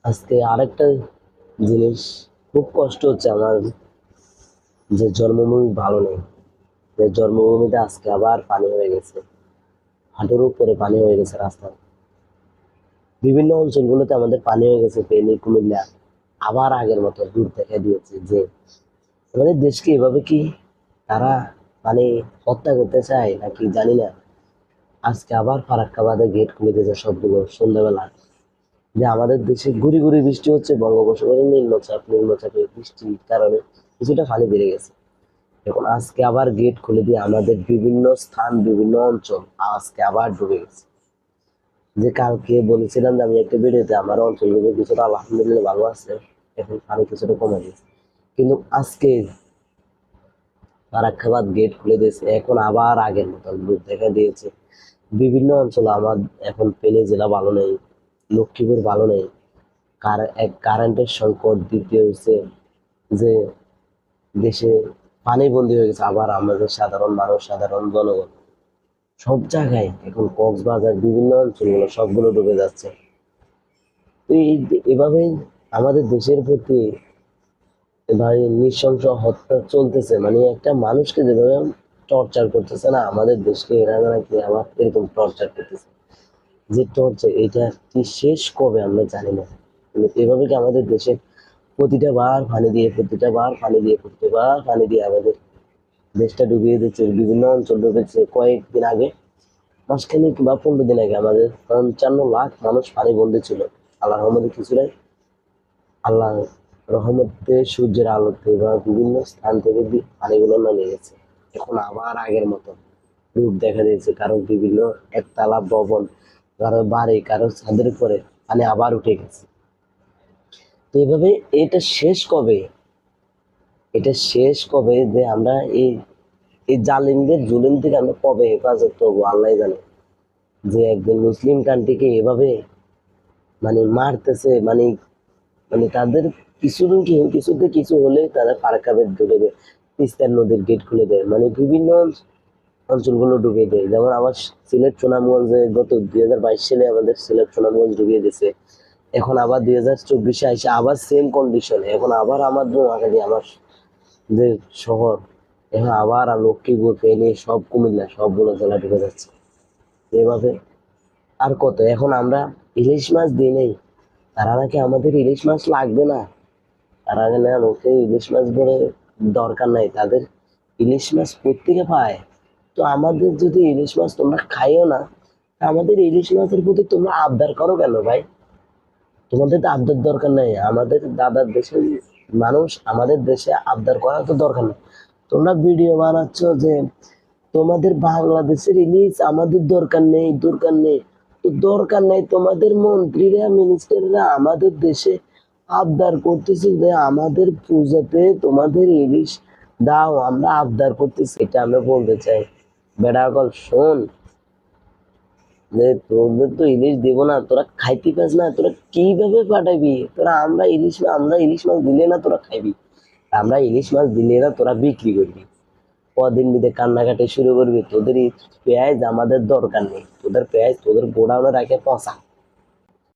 আজকে আরেকটা জিনিস খুব কষ্ট হচ্ছে আমার, যে জন্মভূমি ভালো নেই। যে জন্মভূমিতে আজকে আবার পানি হয়ে গেছে, হাঁটুর উপরে পানি হয়ে গেছে রাস্তায়। বিভিন্ন অঞ্চলগুলোতে আমাদের পানি হয়ে গেছে, ফেনী, কুমিল্লা। আবার আগের মতো রূপ দেখা দিয়েছে যে আমাদের দেশকে এভাবে কি তারা মানে হত্যা করতে চায় নাকি জানি না। আজকে আবার ফারাক্কা বাঁধের গেট খুলে দিয়েছে সবগুলো সন্ধ্যাবেলা। যে আমাদের দেশে গুড়ি গুড়ি বৃষ্টি হচ্ছে, বঙ্গোপসাগরে নিম্নচাপের বৃষ্টির কারণে কিছুটা পানি বেড়ে গেছে। এখন আজকে আবার গেট খুলে দিয়ে আমাদের বিভিন্ন স্থান, বিভিন্ন অঞ্চল আজকে আবার ডুবে গেছে। যে কালকে বলেছিলাম যে আমি একটা ভিডিওতে আমার অঞ্চলগুলো কিছুটা আলহামদুলিল্লাহ ভালো আছে, এখন পানি কিছুটা কমে গেছে। কিন্তু আজকে ফারাক্কাবাদ গেট খুলে দিয়েছে, এখন আবার আগের মতন রূপ দেখা দিয়েছে। বিভিন্ন অঞ্চল আমার এখন ফেনী জেলা ভালো নেই, লক্ষ্মীপুর ভালো নেই। এক কারেন্টের সংকট, দ্বিতীয় হচ্ছে যে দেশে পানি বন্দী হয়ে গেছে আবার আমাদের সাধারণ মানুষ, সাধারণ জনগণ। সব জায়গায় এখন কক্সবাজার বিভিন্ন অঞ্চলগুলো সবগুলো ডুবে যাচ্ছে। তো এভাবে আমাদের দেশের প্রতি ভাই নৃশংস হত্যা চলতেছে, মানে একটা মানুষকে যেভাবে টর্চার করতেছে না আমাদের দেশকে, এরা নাকি আবার এরকম টর্চার করতেছে। যে টর্চার এটা কি শেষ কবে আমরা জানি না। কিন্তু এভাবে কি আমাদের দেশে প্রতিটা বার পানি দিয়ে, প্রতিটা বার পানি দিয়ে, প্রতিটা বার পানি দিয়ে আমাদের দেশটা ডুবিয়ে দিচ্ছে, বিভিন্ন অঞ্চল ডুবেছে। কয়েকদিন আগে, মাসখানেক বা 15 দিন আগে আমাদের 55 লাখ মানুষ পানি বন্দী ছিল। আল্লাহ রহমতে কিছু নাই, আল্লাহ রহমতে সূর্যের আলোতে বা বিভিন্ন স্থান থেকে পানিগুলো নামে গেছে। এখন আবার আগের মতো রূপ দেখা দিয়েছে, কারো বিভিন্ন একতলা ভবন, কারো বাড়ি, কারো ছাদের উপরে পানি আবার উঠে গেছে। তো এইভাবে এটা শেষ কবে? এটা শেষ কবে যে আমরা এই এই জালিমদের জুলুম থেকে আমরা কবে হেফাজত হবো আল্লাহ জানে। যে একজন মুসলিম কান্ট্রিকে এভাবে মানে মারতেছে, মানে মানে তাদের কিছুতে কিছু হলে তারা ফারাক্কা বেদ ডুবে দেয়, তিস্তার নদীর গেট খুলে দেয়, মানে বিভিন্ন অঞ্চলগুলো ডুবিয়ে দেয়। যেমন আবার সিলেট সুনামগঞ্জে গত 2022 সালে আমাদের সিলেট সুনামগঞ্জ ডুবিয়ে দিছে। এখন আবার 2024-এ এসে আবার সেম কন্ডিশনে, এখন আবার আমার নোয়াখালী, আমার যে শহর, এখন আবার লক্ষ্মীপুর, ফেনী, সব কুমিল্লা সবগুলো জেলা ডুবে যাচ্ছে। এভাবে আর কত? এখন আমরা ইলিশ মাছ দিই নেই, তারা নাকি আমাদের ইলিশ মাছ লাগবে না, তারা না লোকে ইলিশ মাছ ধরে দরকার নাই তাদের। ইলিশ মাছ প্রত্যেকে পায়। তো আমাদের যদি ইলিশ মাছ তোমরা খাইও না, আমাদের ইলিশ মাছের প্রতি তোমরা আবদার করো কেন ভাই? তোমাদের তো আবদার দরকার নাই, আমাদের দাদার দেশের মানুষ, আমাদের দেশে আবদার করার তো দরকার নেই। তোমরা ভিডিও বানাচ্ছ যে তোমাদের বাংলাদেশের ইলিশ আমাদের দরকার নেই, দরকার নেই। তো দরকার নেই, তোমাদের মন্ত্রীরা, মিনিস্টাররা আমাদের দেশে আবদার করতেছে যে আমাদের পূজাতে তোমাদের ইলিশ দাও, আমরা আবদার করতেছি। এটা আমরা বলতে চাই, বেড়া কল শোন, যে তোদের তো ইলিশ দিব না, তোরা খাইতে পাস না, তোরা কিভাবে পাঠাবি? তোরা আমরা ইলিশ মাছ দিলে না তোরা খাইবি, আমরা ইলিশ মাছ দিলে না তোরা বিক্রি করবি। কদিন বিদে কান্নাকাটি শুরু করবি, তোদের এই পেঁয়াজ আমাদের দরকার নেই, তোদের পেঁয়াজ তোদের গোডাউনে রাখে পচা।